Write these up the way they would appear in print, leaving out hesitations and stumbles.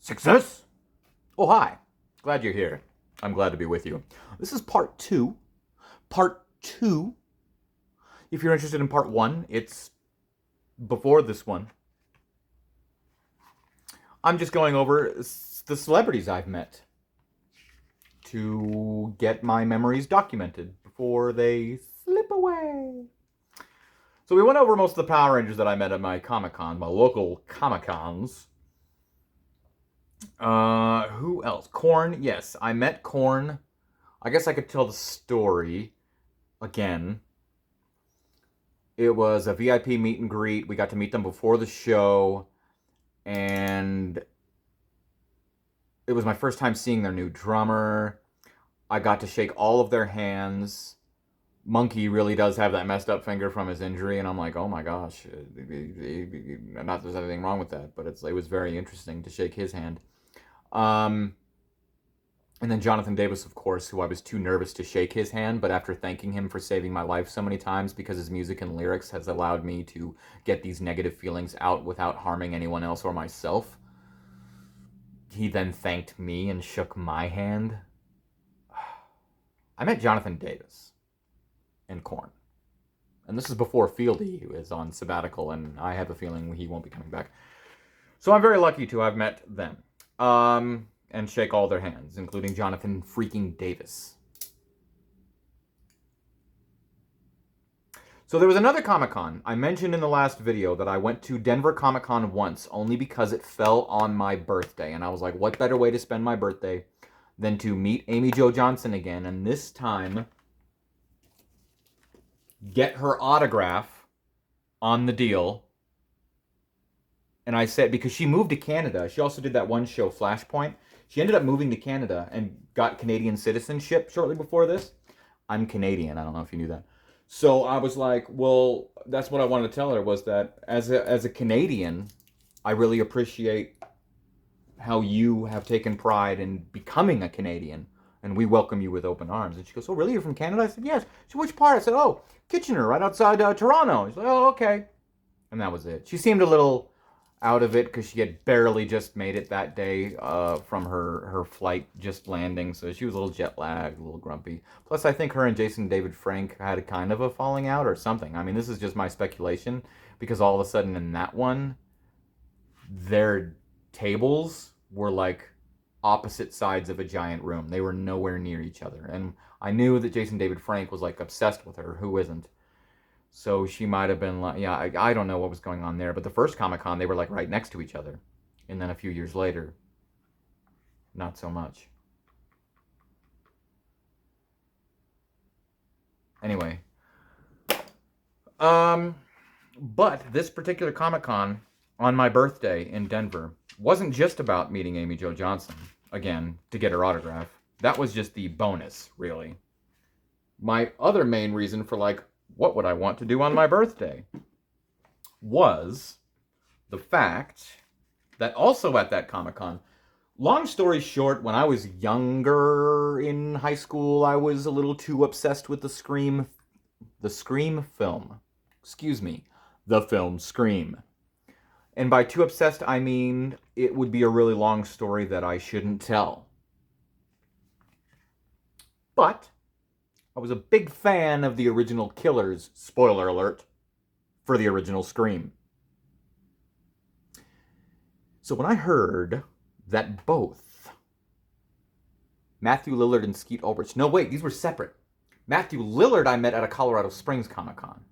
Success? Oh, hi. Glad you're here. I'm glad to be with you. This is part two. Part two. If you're interested in part one, it's before this one. I'm just going over the celebrities I've met to get my memories documented before they slip away. So we went over most of the Power Rangers that I met at my Comic-Con, my local Comic-Cons. Who else? Korn. Yes, I met Korn. I guess I could tell the story again. It was a VIP meet and greet. We got to meet them before the show, and it was my first time seeing their new drummer. I got to shake all of their hands. Monkey really does have that messed up finger from his injury, and I'm like, oh my gosh. Not that there's anything wrong with that, but it was very interesting to shake his hand. And then Jonathan Davis, of course, who I was too nervous to shake his hand, but after thanking him for saving my life so many times because his music and lyrics has allowed me to get these negative feelings out without harming anyone else or myself, he then thanked me and shook my hand. I met Jonathan Davis in Korn. And this is before Fieldy, who is on sabbatical, and I have a feeling he won't be coming back. So I'm very lucky to have met them. And shake all their hands, including Jonathan freaking Davis. So there was another Comic-Con. I mentioned in the last video that I went to Denver Comic-Con once, only because it fell on my birthday. And I was like, what better way to spend my birthday than to meet Amy Jo Johnson again, and this time get her autograph on the deal. And I said, because she moved to Canada. She also did that one show, Flashpoint. She ended up moving to Canada and got Canadian citizenship shortly before this. I'm Canadian. I don't know if you knew that. So I was like, well, that's what I wanted to tell her, was that as a Canadian, I really appreciate how you have taken pride in becoming a Canadian, and we welcome you with open arms. And she goes, oh, really? You're from Canada? I said, yes. She said, which part? I said, oh, Kitchener, right outside Toronto. She's like, oh, okay. And that was it. She seemed a little out of it because she had barely just made it that day from her flight just landing, so she was a little jet lagged, a little grumpy. Plus, I think her and Jason David Frank had a kind of a falling out or something. I mean, this is just my speculation, because all of a sudden in that one, their tables were like opposite sides of a giant room. They were nowhere near each other, and I knew that Jason David Frank was like obsessed with her. Who isn't? So she might have been like, yeah, I don't know what was going on there. But the first Comic-Con, they were like right next to each other. And then a few years later, not so much. Anyway. But this particular Comic-Con on my birthday in Denver wasn't just about meeting Amy Jo Johnson, again, to get her autograph. That was just the bonus, really. My other main reason for like, what would I want to do on my birthday, was the fact that also at that Comic-Con, long story short, when I was younger in high school, I was a little too obsessed with the Scream film. Excuse me, the film Scream. And by too obsessed, I mean it would be a really long story that I shouldn't tell. But I was a big fan of the original Killers, spoiler alert, for the original Scream. So when I heard that both Matthew Lillard and Skeet Ulrich, no wait, these were separate. Matthew Lillard I met at a Colorado Springs Comic-Con.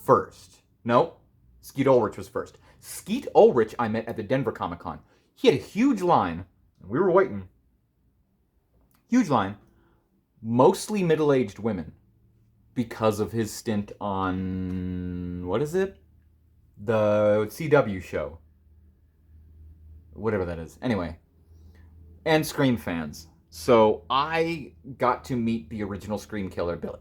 First. No, Skeet Ulrich was first. Skeet Ulrich I met at the Denver Comic-Con. He had a huge line, and we were waiting. Huge line. Mostly middle-aged women, because of his stint on, what is it? The CW show. Whatever that is. Anyway. And Scream fans. So I got to meet the original Scream killer, Billy.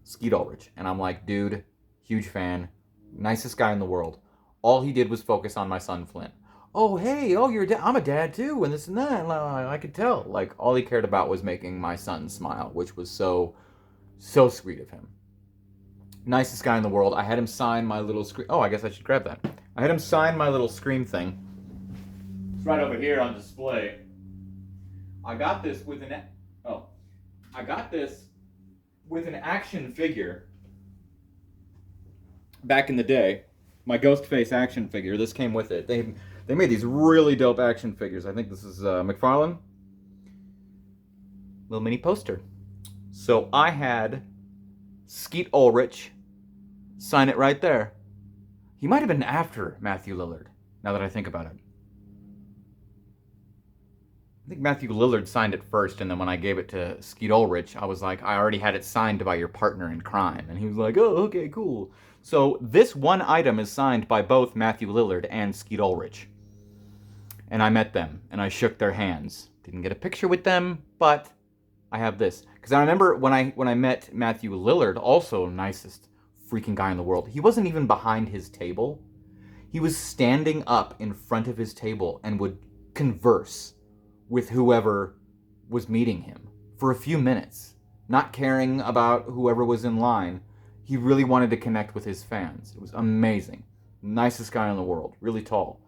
Skeet Ulrich. And I'm like, dude, huge fan. Nicest guy in the world. All he did was focus on my son, Flint. Oh, hey, oh, you're a dad. I'm a dad, too, and this and that. I could tell. Like, all he cared about was making my son smile, which was so sweet of him. Nicest guy in the world. I had him sign my little Scream... Oh, I guess I should grab that. I had him sign my little Scream thing. It's right over here on display. I got this with an action figure back in the day. My Ghostface action figure. This came with it. They made these really dope action figures. I think this is McFarlane. Little mini poster. So I had Skeet Ulrich sign it right there. He might have been after Matthew Lillard, now that I think about it. I think Matthew Lillard signed it first, and then when I gave it to Skeet Ulrich, I was like, I already had it signed by your partner in crime. And he was like, oh, okay, cool. So this one item is signed by both Matthew Lillard and Skeet Ulrich. And I met them, and I shook their hands. Didn't get a picture with them, but I have this. Because I remember when I met Matthew Lillard, also nicest freaking guy in the world. He wasn't even behind his table. He was standing up in front of his table and would converse with whoever was meeting him for a few minutes, not caring about whoever was in line. He really wanted to connect with his fans. It was amazing. Nicest guy in the world, really tall.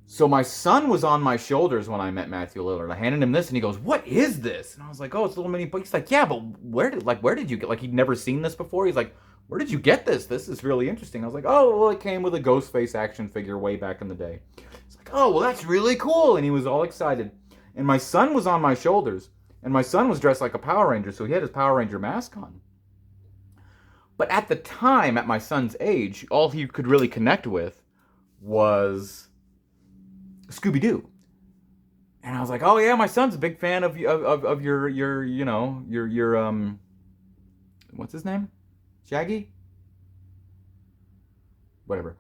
So my son was on my shoulders when I met Matthew Lillard. I handed him this and he goes, what is this? And I was like, oh, it's a little mini book. He's like, yeah, but where did you get, like, he'd never seen this before. He's like, where did you get this? This is really interesting. I was like, oh, well, it came with a Ghostface action figure way back in the day. He's like, oh, well, that's really cool. And he was all excited. And my son was on my shoulders. And my son was dressed like a Power Ranger, so he had his Power Ranger mask on. But at the time, at my son's age, all he could really connect with was Scooby-Doo. And I was like, oh yeah, my son's a big fan of your what's his name? Shaggy? Whatever.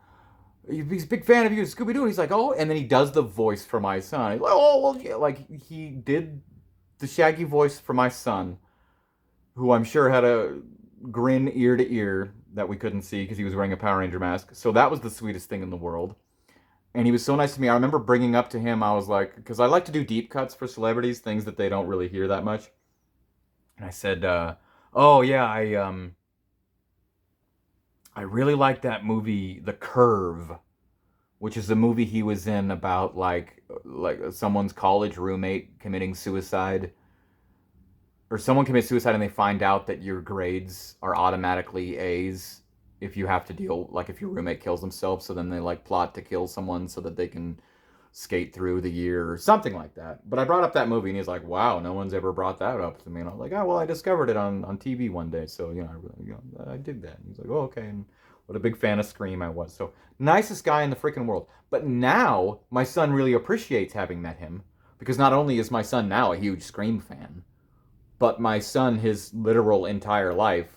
He's a big fan of you, Scooby-Doo. He's like, oh, and then he does the voice for my son. He's like, oh, well, yeah. Like, he did the Shaggy voice for my son, who I'm sure had a grin ear to ear that we couldn't see because he was wearing a Power Ranger mask. So that was the sweetest thing in the world. And he was so nice to me. I remember bringing up to him, I was like, because I like to do deep cuts for celebrities, things that they don't really hear that much. And I said, oh yeah, I really like that movie, The Curve, which is a movie he was in about like someone's college roommate committing suicide. Or someone commits suicide and they find out that your grades are automatically A's if you have to deal, like if your roommate kills himself, so then they like plot to kill someone so that they can skate through the year or something like that. But I brought up that movie and he's like, wow, no one's ever brought that up to me. And I was like, oh, well, I discovered it on TV one day. So, I did that. And he's like, oh, okay. And what a big fan of Scream I was. So nicest guy in the freaking world. But now my son really appreciates having met him because not only is my son now a huge Scream fan, but my son, his literal entire life,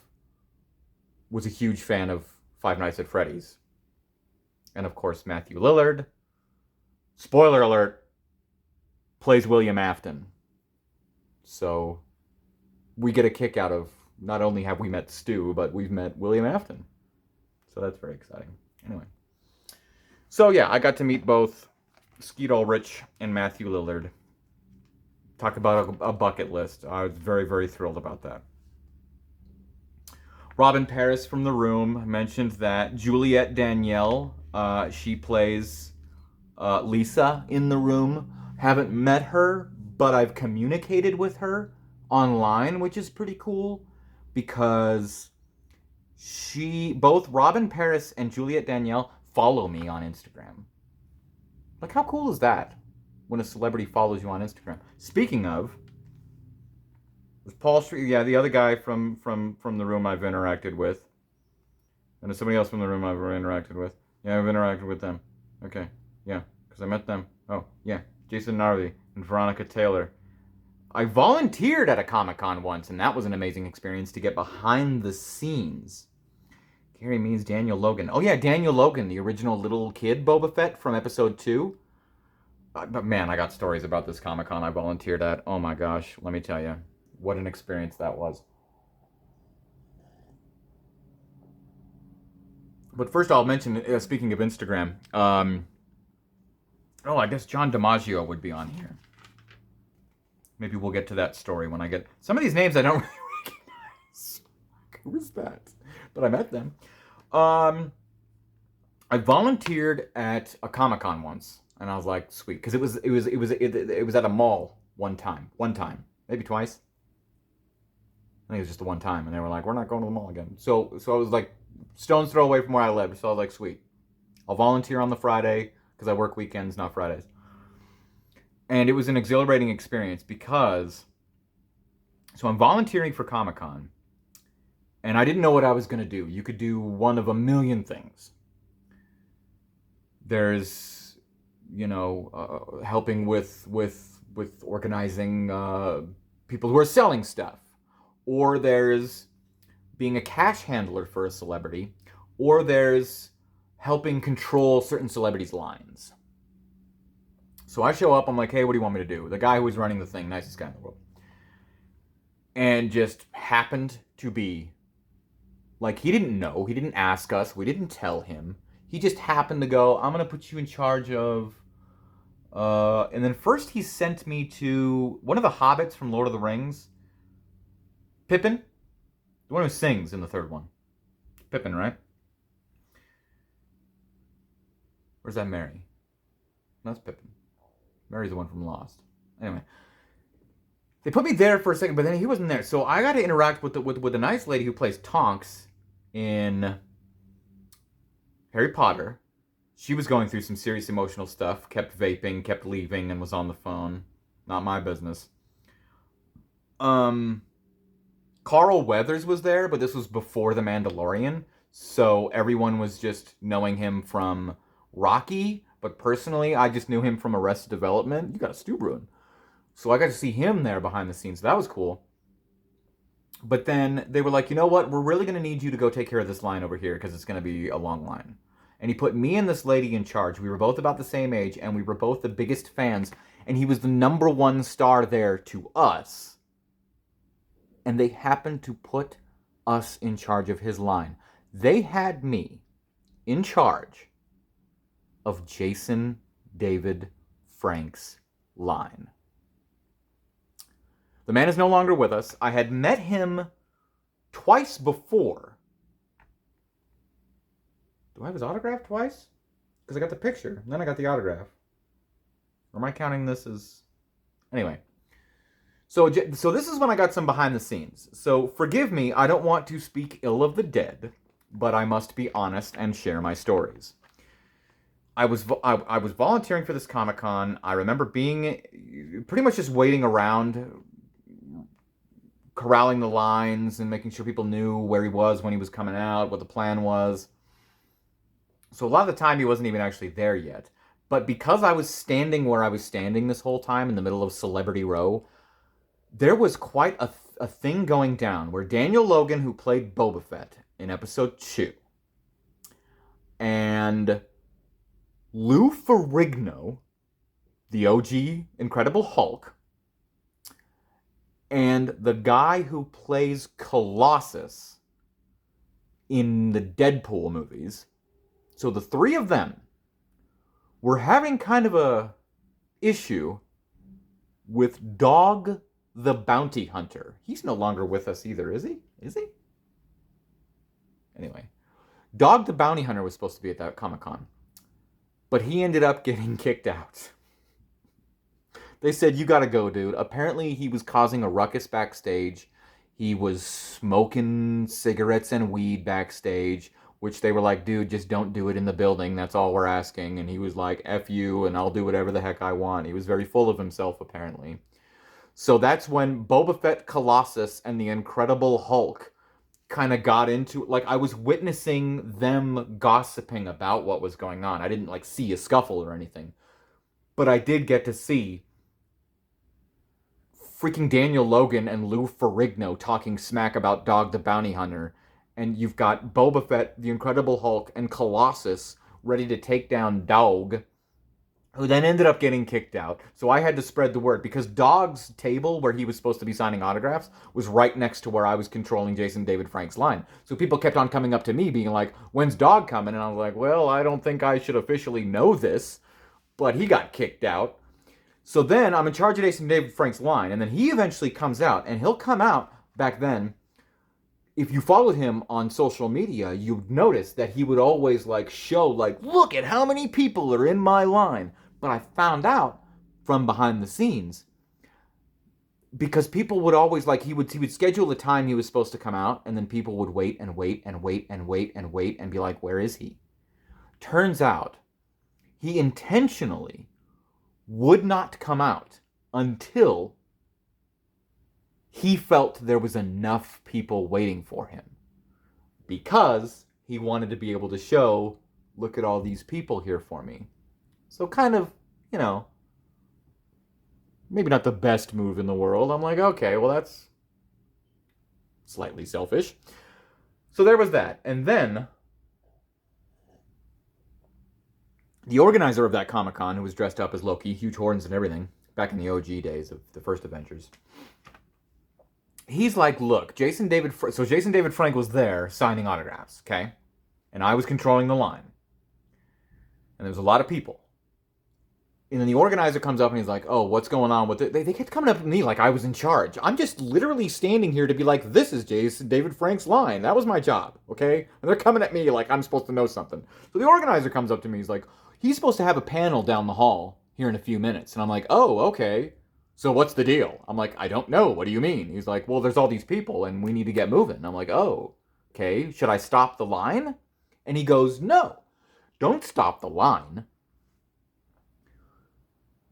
was a huge fan of Five Nights at Freddy's. And of course, Matthew Lillard, spoiler alert, plays William Afton. So we get a kick out of, not only have we met Stu, but we've met William Afton. So that's very exciting. Anyway. So yeah, I got to meet both Skeet Ulrich and Matthew Lillard. Talk about a bucket list. I was very, very thrilled about that. Robin Paris from The Room mentioned that Juliette Danielle, she plays Lisa in The Room. Haven't met her, but I've communicated with her online, which is pretty cool because both Robin Paris and Juliette Danielle follow me on Instagram. Like, how cool is that when a celebrity follows you on Instagram? Speaking of, was Paul Street? Yeah, the other guy from The Room I've interacted with. And there's somebody else from The Room I've interacted with. Yeah, I've interacted with them. Okay, yeah, because I met them. Oh, yeah, Jason Narvi and Veronica Taylor. I volunteered at a Comic-Con once, and that was an amazing experience to get behind the scenes. Gary means Daniel Logan. Oh yeah, Daniel Logan, the original little kid Boba Fett from episode 2. But man, I got stories about this Comic-Con I volunteered at. Oh my gosh, let me tell you. What an experience that was. But first I'll mention, speaking of Instagram, I guess John DiMaggio would be on here. Maybe we'll get to that story when I get... Some of these names I don't really recognize. Who is that? But I met them. I volunteered at a Comic-Con once. And I was like, sweet, because it was at a mall one time, maybe twice. I think it was just the one time, and they were like, we're not going to the mall again. So I was like, stone's throw away from where I lived. So I was like, sweet, I'll volunteer on the Friday because I work weekends, not Fridays. And it was an exhilarating experience because, so I'm volunteering for Comic-Con, and I didn't know what I was going to do. You could do one of a million things. There's, helping with organizing people who are selling stuff, or there's being a cash handler for a celebrity, or there's helping control certain celebrities' lines. So I show up, I'm like, hey, what do you want me to do? The guy who was running the thing, nicest guy in the world, and just happened to be, like, he didn't know, he didn't ask us, we didn't tell him. He just happened to go, I'm going to put you in charge of, and then first he sent me to one of the hobbits from Lord of the Rings. Pippin? The one who sings in the third one. Pippin, right? Where's that Merry? That's Pippin. Merry's the one from Lost. Anyway. They put me there for a second, but then he wasn't there. So I got to interact with the nice lady who plays Tonks in Harry Potter. She was going through some serious emotional stuff, kept vaping, kept leaving, and was on the phone. Not my business. Carl Weathers was there, but this was before The Mandalorian, so everyone was just knowing him from Rocky, but personally, I just knew him from Arrested Development. You got a stew brewing. So I got to see him there behind the scenes. So that was cool. But then they were like, you know what? We're really going to need you to go take care of this line over here because it's going to be a long line. And he put me and this lady in charge. We were both about the same age, and we were both the biggest fans. And he was the number one star there to us. And they happened to put us in charge of his line. They had me in charge of Jason David Frank's line. The man is no longer with us. I had met him twice before. Do I have his autograph twice? Because I got the picture, and then I got the autograph. Or am I counting this as... Anyway. So this is when I got some behind the scenes. So forgive me, I don't want to speak ill of the dead, but I must be honest and share my stories. I was volunteering for this Comic-Con. I remember being pretty much just waiting around, corralling the lines and making sure people knew where he was when he was coming out, what the plan was. So a lot of the time he wasn't even actually there yet. But because I was standing where I was standing this whole time in the middle of Celebrity Row, there was quite a thing going down where Daniel Logan, who played Boba Fett in episode 2, and Lou Ferrigno, the OG Incredible Hulk, and the guy who plays Colossus in the Deadpool movies, so the three of them were having kind of a issue with Dog the Bounty Hunter. He's no longer with us either, is he? Is he? Anyway, Dog the Bounty Hunter was supposed to be at that Comic-Con, but he ended up getting kicked out. They said, you gotta go, dude. Apparently he was causing a ruckus backstage. He was smoking cigarettes and weed backstage, which they were like, dude, just don't do it in the building. That's all we're asking. And he was like, F you, and I'll do whatever the heck I want. He was very full of himself, apparently. So that's when Boba Fett, Colossus, and the Incredible Hulk kind of got into, like, I was witnessing them gossiping about what was going on. I didn't, like, see a scuffle or anything. But I did get to see freaking Daniel Logan and Lou Ferrigno talking smack about Dog the Bounty Hunter. And you've got Boba Fett, the Incredible Hulk, and Colossus ready to take down Dog, who then ended up getting kicked out. So I had to spread the word, because Dog's table, where he was supposed to be signing autographs, was right next to where I was controlling Jason David Frank's line. So people kept on coming up to me being like, when's Dog coming? And I was like, well, I don't think I should officially know this, but he got kicked out. So then I'm in charge of Jason David Frank's line, and then he eventually comes out, and he'll come out back then. If you followed him on social media, you'd notice that he would always, like, show, like, look at how many people are in my line. But I found out from behind the scenes, because people would always, like, he would schedule the time he was supposed to come out, and then people would wait and wait and wait and wait and wait and be like, where is he? Turns out he intentionally would not come out until he felt there was enough people waiting for him, because he wanted to be able to show, look at all these people here for me. So kind of, you know, maybe not the best move in the world. I'm like, okay, well, that's slightly selfish. So there was that. And then the organizer of that Comic-Con, who was dressed up as Loki, huge horns and everything, back in the OG days of the first Avengers, he's like, look, Jason David Frank was there signing autographs, okay? And I was controlling the line. And there was a lot of people. And then the organizer comes up and he's like, oh, what's going on with it? They kept coming up to me like I was in charge. I'm just literally standing here to be like, this is Jason David Frank's line. That was my job, okay? And they're coming at me like I'm supposed to know something. So the organizer comes up to me. He's like, he's supposed to have a panel down the hall here in a few minutes. And I'm like, oh, okay. So what's the deal? I'm like, I don't know. What do you mean? He's like, well, there's all these people and we need to get moving. And I'm like, oh, okay. Should I stop the line? And he goes, no, don't stop the line.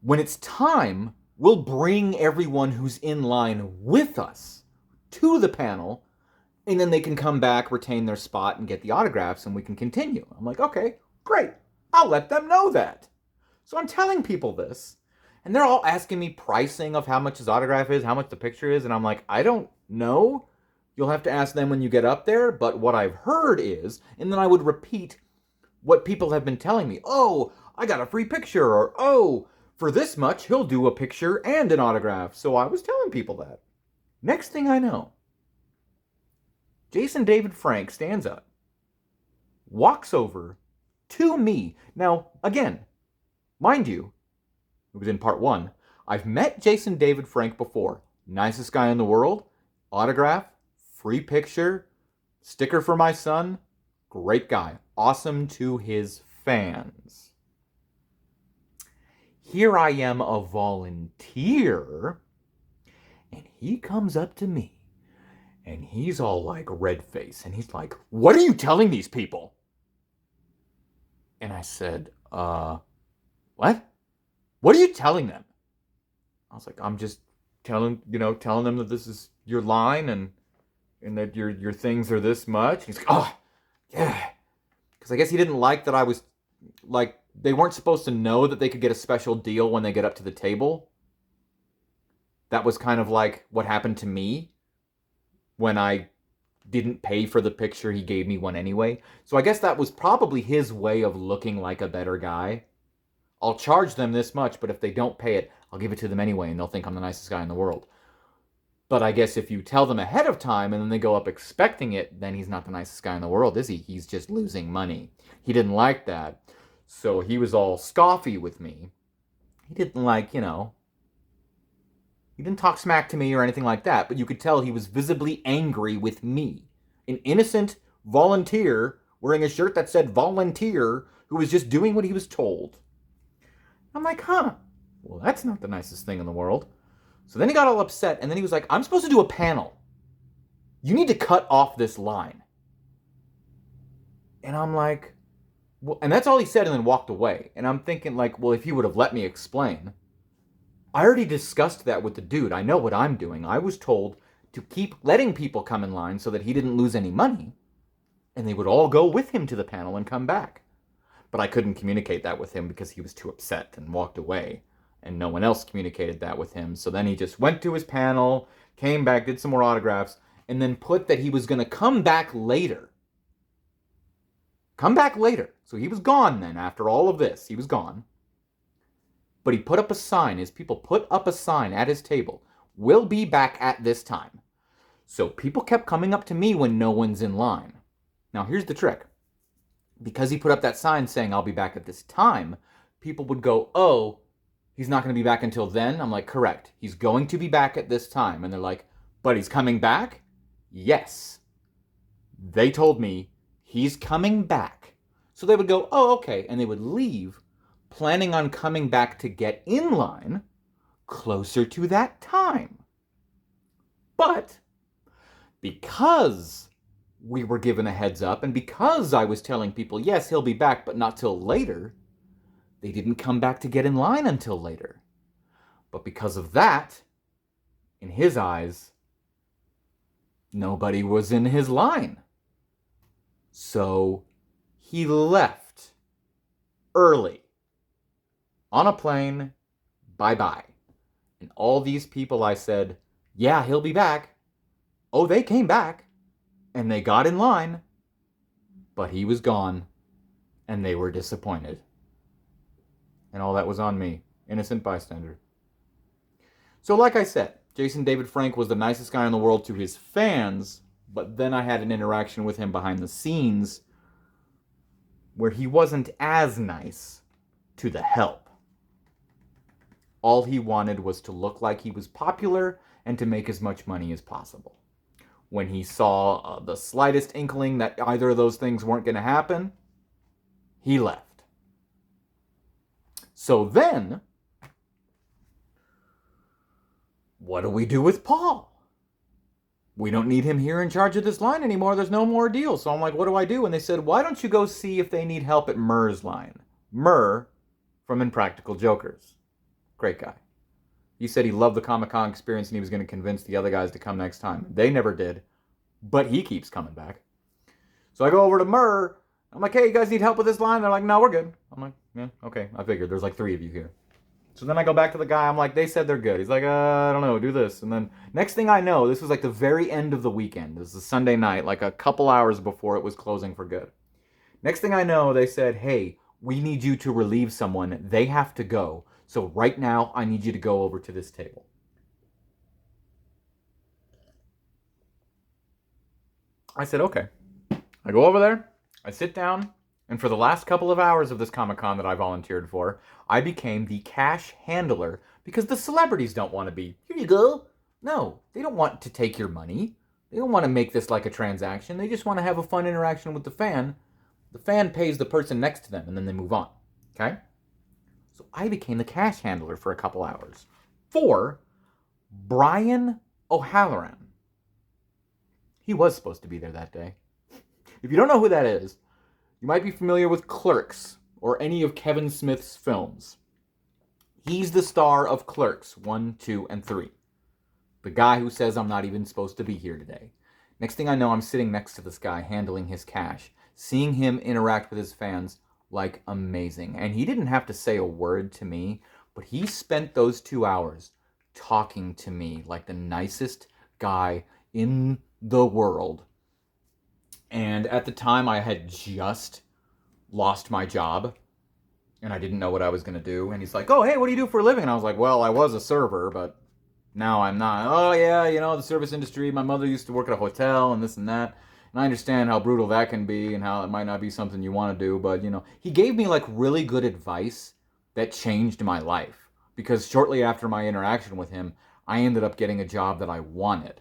When it's time, we'll bring everyone who's in line with us to the panel, and then they can come back, retain their spot, and get the autographs, and we can continue. I'm like, okay, great. I'll let them know that. So I'm telling people this, and they're all asking me pricing of how much his autograph is, how much the picture is, and I'm like, I don't know. You'll have to ask them when you get up there, but what I've heard is, and then I would repeat what people have been telling me. Oh, I got a free picture, or oh, for this much, he'll do a picture and an autograph. So I was telling people that. Next thing I know, Jason David Frank stands up, walks over to me. Now, again, mind you, it was in part 1. I've met Jason David Frank before. Nicest guy in the world. Autograph, free picture, sticker for my son. Great guy. Awesome to his fans. Here I am, a volunteer, and he comes up to me, and he's all like red face, and he's like, what are you telling these people? And I said, what? What are you telling them? I was like, I'm just telling them that this is your line, and that your things are this much. And he's like, oh, yeah. Because I guess he didn't like that I was, like, they weren't supposed to know that they could get a special deal when they get up to the table. That was kind of like what happened to me when I didn't pay for the picture. He gave me one anyway. So I guess that was probably his way of looking like a better guy. I'll charge them this much, but if they don't pay it, I'll give it to them anyway, and they'll think I'm the nicest guy in the world. But I guess if you tell them ahead of time and then they go up expecting it, then he's not the nicest guy in the world, is he? He's just losing money. He didn't like that. So he was all scoffy with me. He didn't he didn't talk smack to me or anything like that, but you could tell he was visibly angry with me. An innocent volunteer wearing a shirt that said volunteer who was just doing what he was told. I'm like, huh, well, that's not the nicest thing in the world. So then he got all upset, and then he was like, I'm supposed to do a panel. You need to cut off this line. And I'm like, well, and that's all he said, and then walked away. And I'm thinking, like, well, if he would have let me explain. I already discussed that with the dude. I know what I'm doing. I was told to keep letting people come in line so that he didn't lose any money, and they would all go with him to the panel and come back. But I couldn't communicate that with him because he was too upset and walked away. And no one else communicated that with him. So then he just went to his panel, came back, did some more autographs, and then put that he was going to come back later. Come back later. So he was gone then. After all of this, he was gone. But he put up a sign. His people put up a sign at his table. We'll be back at this time. So people kept coming up to me when no one's in line. Now here's the trick. Because he put up that sign saying I'll be back at this time, people would go, oh, he's not going to be back until then? I'm like, correct. He's going to be back at this time. And they're like, but he's coming back? Yes. They told me he's coming back. So they would go, oh, okay. And they would leave. planning on coming back to get in line closer to that time. But because we were given a heads up, and because I was telling people, yes, he'll be back, but not till later, they didn't come back to get in line until later. But because of that, in his eyes, nobody was in his line. So he left early on a plane, bye-bye. And all these people I said, yeah, he'll be back. Oh, they came back. And they got in line. But he was gone. And they were disappointed. And all that was on me. Innocent bystander. So like I said, Jason David Frank was the nicest guy in the world to his fans. But then I had an interaction with him behind the scenes where he wasn't as nice to the help. All he wanted was to look like he was popular and to make as much money as possible. When he saw the slightest inkling that either of those things weren't going to happen, he left. So then, what do we do with Paul? We don't need him here in charge of this line anymore. There's no more deal. So I'm like, what do I do? And they said, why don't you go see if they need help at Murr's line? Murr from Impractical Jokers. Great guy. He said he loved the Comic-Con experience and he was going to convince the other guys to come next time. They never did. But he keeps coming back. So I go over to Murr. I'm like, hey, you guys need help with this line? They're like, no, we're good. I'm like, yeah, okay. I figured. There's like 3 of you here. So then I go back to the guy. I'm like, they said they're good. He's like, I don't know. Do this. And then next thing I know, this was like the very end of the weekend. This is a Sunday night, like a couple hours before it was closing for good. Next thing I know, they said, hey, we need you to relieve someone. They have to go. So right now, I need you to go over to this table. I said, okay. I go over there. I sit down. And for the last couple of hours of this Comic-Con that I volunteered for, I became the cash handler because the celebrities don't want to be, here you go. No, they don't want to take your money. They don't want to make this like a transaction. They just want to have a fun interaction with the fan. The fan pays the person next to them and then they move on. Okay? So I became the cash handler for a couple hours for Brian O'Halloran. He was supposed to be there that day. If you don't know who that is, you might be familiar with Clerks or any of Kevin Smith's films. He's the star of Clerks 1, 2, and 3. The guy who says I'm not even supposed to be here today. Next thing I know, I'm sitting next to this guy handling his cash, seeing him interact with his fans like amazing. And he didn't have to say a word to me, but he spent those 2 hours talking to me like the nicest guy in the world. And at the time, I had just lost my job, and I didn't know what I was going to do. And he's like, oh, hey, what do you do for a living? And I was like, well, I was a server, but now I'm not. Oh, yeah, you know, the service industry. My mother used to work at a hotel and this and that. And I understand how brutal that can be and how it might not be something you want to do. But, you know, he gave me, like, really good advice that changed my life. Because shortly after my interaction with him, I ended up getting a job that I wanted.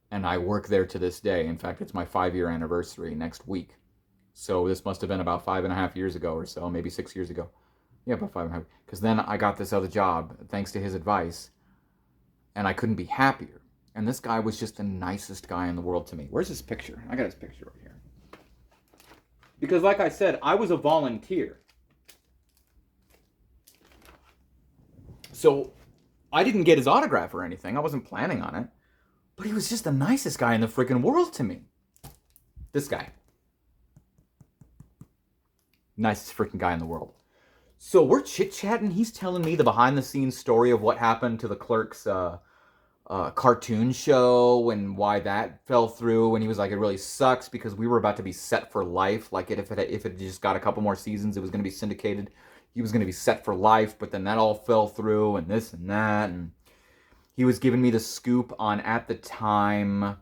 And I work there to this day. In fact, it's my 5-year anniversary next week. So this must have been about 5.5 years ago or so, maybe 6 years ago. Yeah, about 5.5. Because then I got this other job, thanks to his advice. And I couldn't be happier. And this guy was just the nicest guy in the world to me. Where's his picture? I got his picture right here. Because like I said, I was a volunteer. So I didn't get his autograph or anything. I wasn't planning on it. But he was just the nicest guy in the freaking world to me. This guy. Nicest freaking guy in the world. So we're chit-chatting. He's telling me the behind-the-scenes story of what happened to the Clerks cartoon show and why that fell through. And he was like, it really sucks because we were about to be set for life. Like if it just got a couple more seasons, it was going to be syndicated. He was going to be set for life. But then that all fell through and this and that. And he was giving me the scoop on, at the time,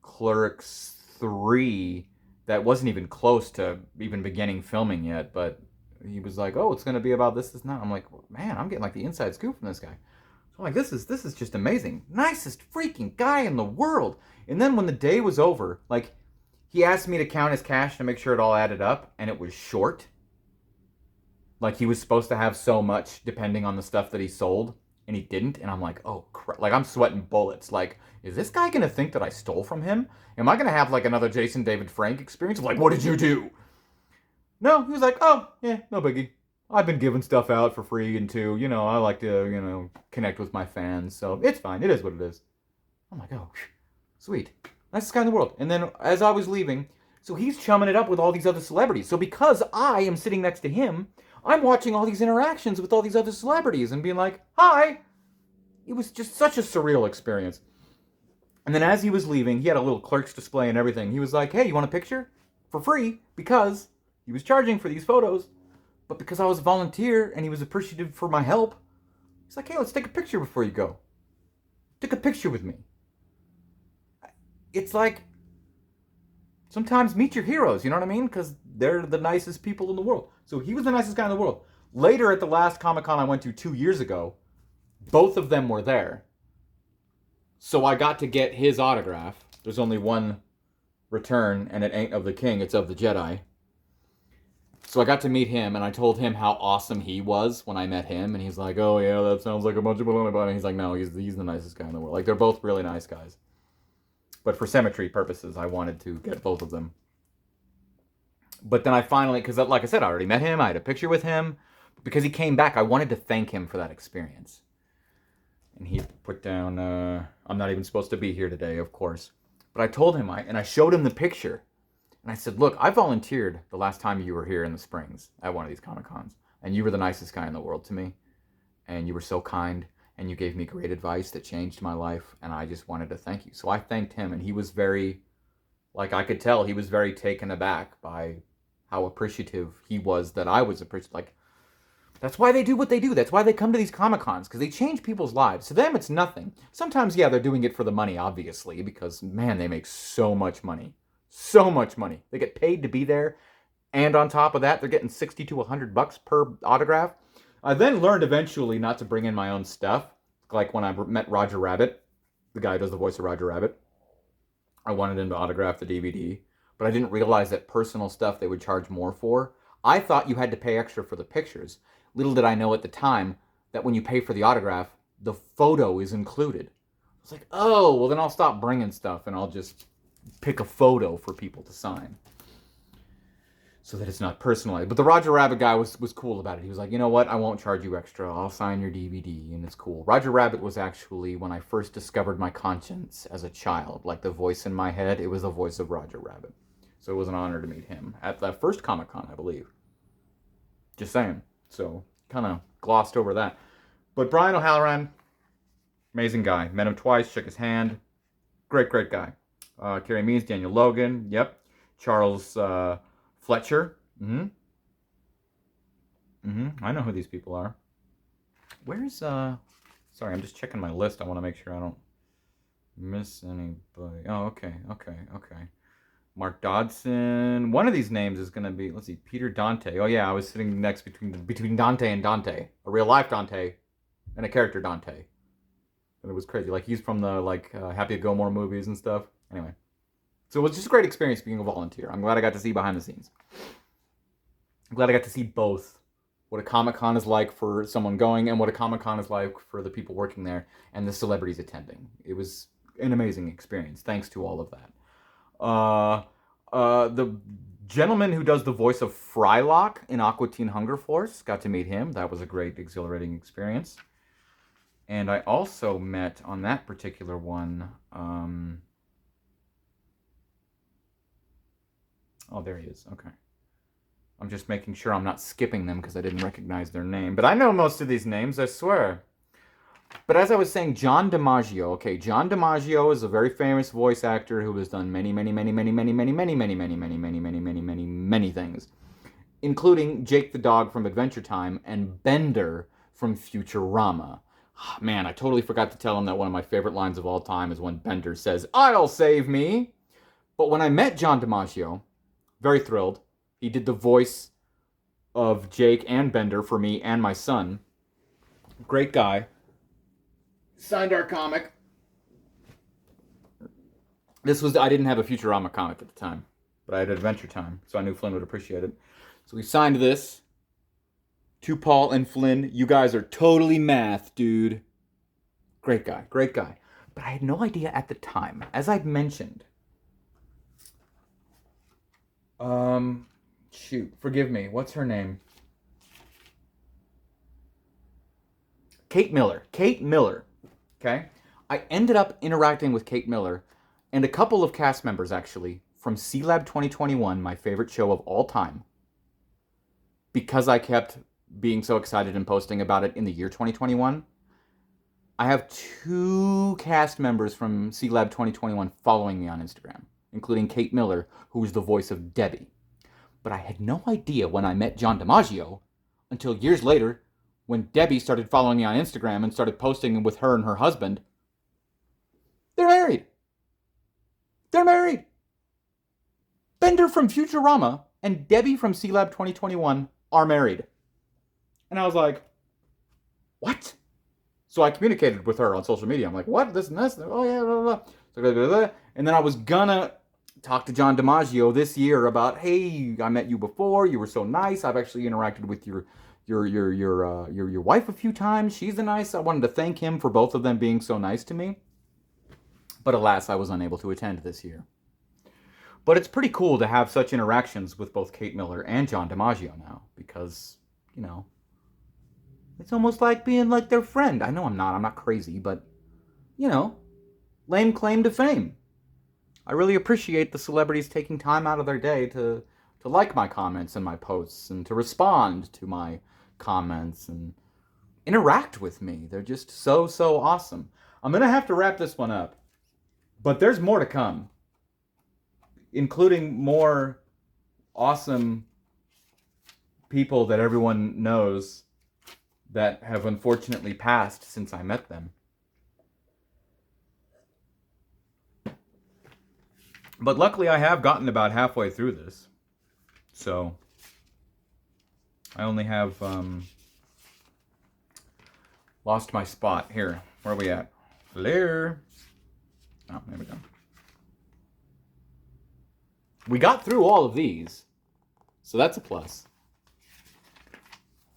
Clerks 3 that wasn't even close to even beginning filming yet, but he was like, oh, it's going to be about this and that. I'm like, man, I'm getting like the inside scoop from this guy. So I'm like, this is just amazing. Nicest freaking guy in the world. And then when the day was over, like, he asked me to count his cash to make sure it all added up, and it was short. Like he was supposed to have so much depending on the stuff that he sold, and he didn't. And I'm like, oh crap! Like I'm sweating bullets. Like, is this guy gonna think that I stole from him? Am I gonna have like another Jason David Frank experience of like, what did you do? No, he was like, oh yeah, no biggie. I've been giving stuff out for free, and too, I like to, connect with my fans, so it's fine. It is what it is. I'm like, oh, sweet, nicest guy in the world. And then as I was leaving, so he's chumming it up with all these other celebrities. So because I am sitting next to him, I'm watching all these interactions with all these other celebrities and being like, hi. It was just such a surreal experience. And then as he was leaving, he had a little clerk's display and everything. He was like, hey, you want a picture? For free, because he was charging for these photos. But because I was a volunteer and he was appreciative for my help, he's like, hey, let's take a picture before you go. Take a picture with me. It's like, sometimes meet your heroes, you know what I mean? Because they're the nicest people in the world. So he was the nicest guy in the world. Later at the last Comic-Con I went to 2 years ago, both of them were there. So I got to get his autograph. There's only one return, and it ain't of the king, it's of the Jedi. So I got to meet him, and I told him how awesome he was when I met him, and he's like, oh yeah, that sounds like a bunch of baloney, and he's like, no, he's the nicest guy in the world. Like, they're both really nice guys. But for symmetry purposes, I wanted to get both of them. But then I finally, because like I said, I already met him, I had a picture with him. Because he came back, I wanted to thank him for that experience. And he put down, I'm not even supposed to be here today, of course. But I told him, and I showed him the picture. And I said, look, I volunteered the last time you were here in the Springs at one of these Comic-Cons. And you were the nicest guy in the world to me. And you were so kind. And you gave me great advice that changed my life. And I just wanted to thank you. So I thanked him. And he was very, like I could tell, he was very taken aback by how appreciative he was that I was appreciative. Like, that's why they do what they do. That's why they come to these Comic-Cons, because they change people's lives. To them, it's nothing. Sometimes, yeah, they're doing it for the money, obviously, because, man, they make so much money. So much money. They get paid to be there, and on top of that, they're getting $60 to $100 per autograph. I then learned eventually not to bring in my own stuff, like when I met Roger Rabbit, the guy who does the voice of Roger Rabbit. I wanted him to autograph the DVD, but I didn't realize that personal stuff they would charge more for. I thought you had to pay extra for the pictures. Little did I know at the time that when you pay for the autograph, the photo is included. I was like, oh, well then I'll stop bringing stuff and I'll just pick a photo for people to sign. So that it's not personalized. But the Roger Rabbit guy was cool about it. He was like, you know what, I won't charge you extra. I'll sign your DVD and it's cool. Roger Rabbit was actually when I first discovered my conscience as a child. Like the voice in my head, it was the voice of Roger Rabbit. So it was an honor to meet him at that first Comic-Con, I believe. Just saying. So, kind of glossed over that. But Brian O'Halloran, amazing guy. Met him twice, shook his hand. Great, great guy. Carrie Means, Daniel Logan, yep. Charles Fletcher. I know who these people are. Where's, sorry, I'm just checking my list. I want to make sure I don't miss anybody. Oh, okay. Mark Dodson. One of these names is going to be, let's see, Peter Dante. Oh yeah, I was sitting next between Dante and Dante. A real life Dante and a character Dante. And it was crazy. Like he's from the Happy Gilmore movies and stuff. Anyway. So it was just a great experience being a volunteer. I'm glad I got to see behind the scenes. I'm glad I got to see both. What a Comic-Con is like for someone going and what a Comic-Con is like for the people working there and the celebrities attending. It was an amazing experience. Thanks to all of that. The gentleman who does the voice of Frylock in Aqua Teen Hunger Force, got to meet him. That was a great, exhilarating experience. And I also met on that particular one, oh, there he is. Okay. I'm just making sure I'm not skipping them because I didn't recognize their name. But I know most of these names, I swear. But as I was saying, John DiMaggio. Okay, John DiMaggio is a very famous voice actor who has done many things, including Jake the Dog from Adventure Time and Bender from Futurama. Man, I totally forgot to tell him that one of my favorite lines of all time is when Bender says, "I'll save me." But when I met John DiMaggio, very thrilled. He did the voice of Jake and Bender for me and my son. Great guy. Signed our comic. I didn't have a Futurama comic at the time, but I had Adventure Time, so I knew Flynn would appreciate it. So we signed this. To Paul and Flynn, you guys are totally math, dude. Great guy, great guy. But I had no idea at the time, as I'd mentioned. Shoot, forgive me. What's her name? Kate Miller. Kate Miller. Okay? I ended up interacting with Kate Miller and a couple of cast members, actually, from C-Lab 2021, my favorite show of all time, because I kept being so excited and posting about it in the year 2021. I have 2 cast members from C-Lab 2021 following me on Instagram, including Kate Miller, who is the voice of Debbie. But I had no idea when I met John DiMaggio until years later when Debbie started following me on Instagram and started posting with her and her husband. They're married. They're married. Bender from Futurama and Debbie from C-Lab 2021 are married. And I was like, what? So I communicated with her on social media. I'm like, what? This and this? Oh, yeah, blah, blah, blah. And then I was gonna talk to John DiMaggio this year about, hey, I met you before. You were so nice. I've actually interacted with your wife a few times. She's a nice. I wanted to thank him for both of them being so nice to me. But alas, I was unable to attend this year. But it's pretty cool to have such interactions with both Kate Miller and John DiMaggio now, because, you know, it's almost like being like their friend. I know I'm not crazy, but, you know, lame claim to fame. I really appreciate the celebrities taking time out of their day to like my comments and my posts and to respond to my comments and interact with me. They're just so awesome. I'm going to have to wrap this one up, but there's more to come, including more awesome people that everyone knows that have unfortunately passed since I met them. But luckily I have gotten about halfway through this. So I only have lost my spot. Here, where are we at? Hello? Oh, there we go. We got through all of these, so that's a plus.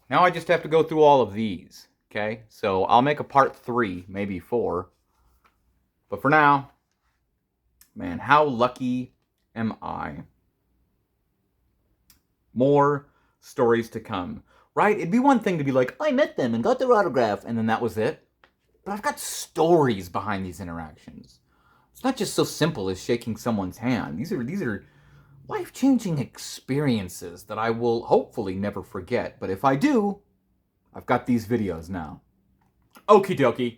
Now I just have to go through all of these, okay? So I'll make a part 3, maybe 4. But for now, man, how lucky am I? More stories to come, right? It'd be one thing to be like, I met them and got their autograph, and then that was it. But I've got stories behind these interactions. It's not just so simple as shaking someone's hand. These are life-changing experiences that I will hopefully never forget. But if I do, I've got these videos now. Okie dokie.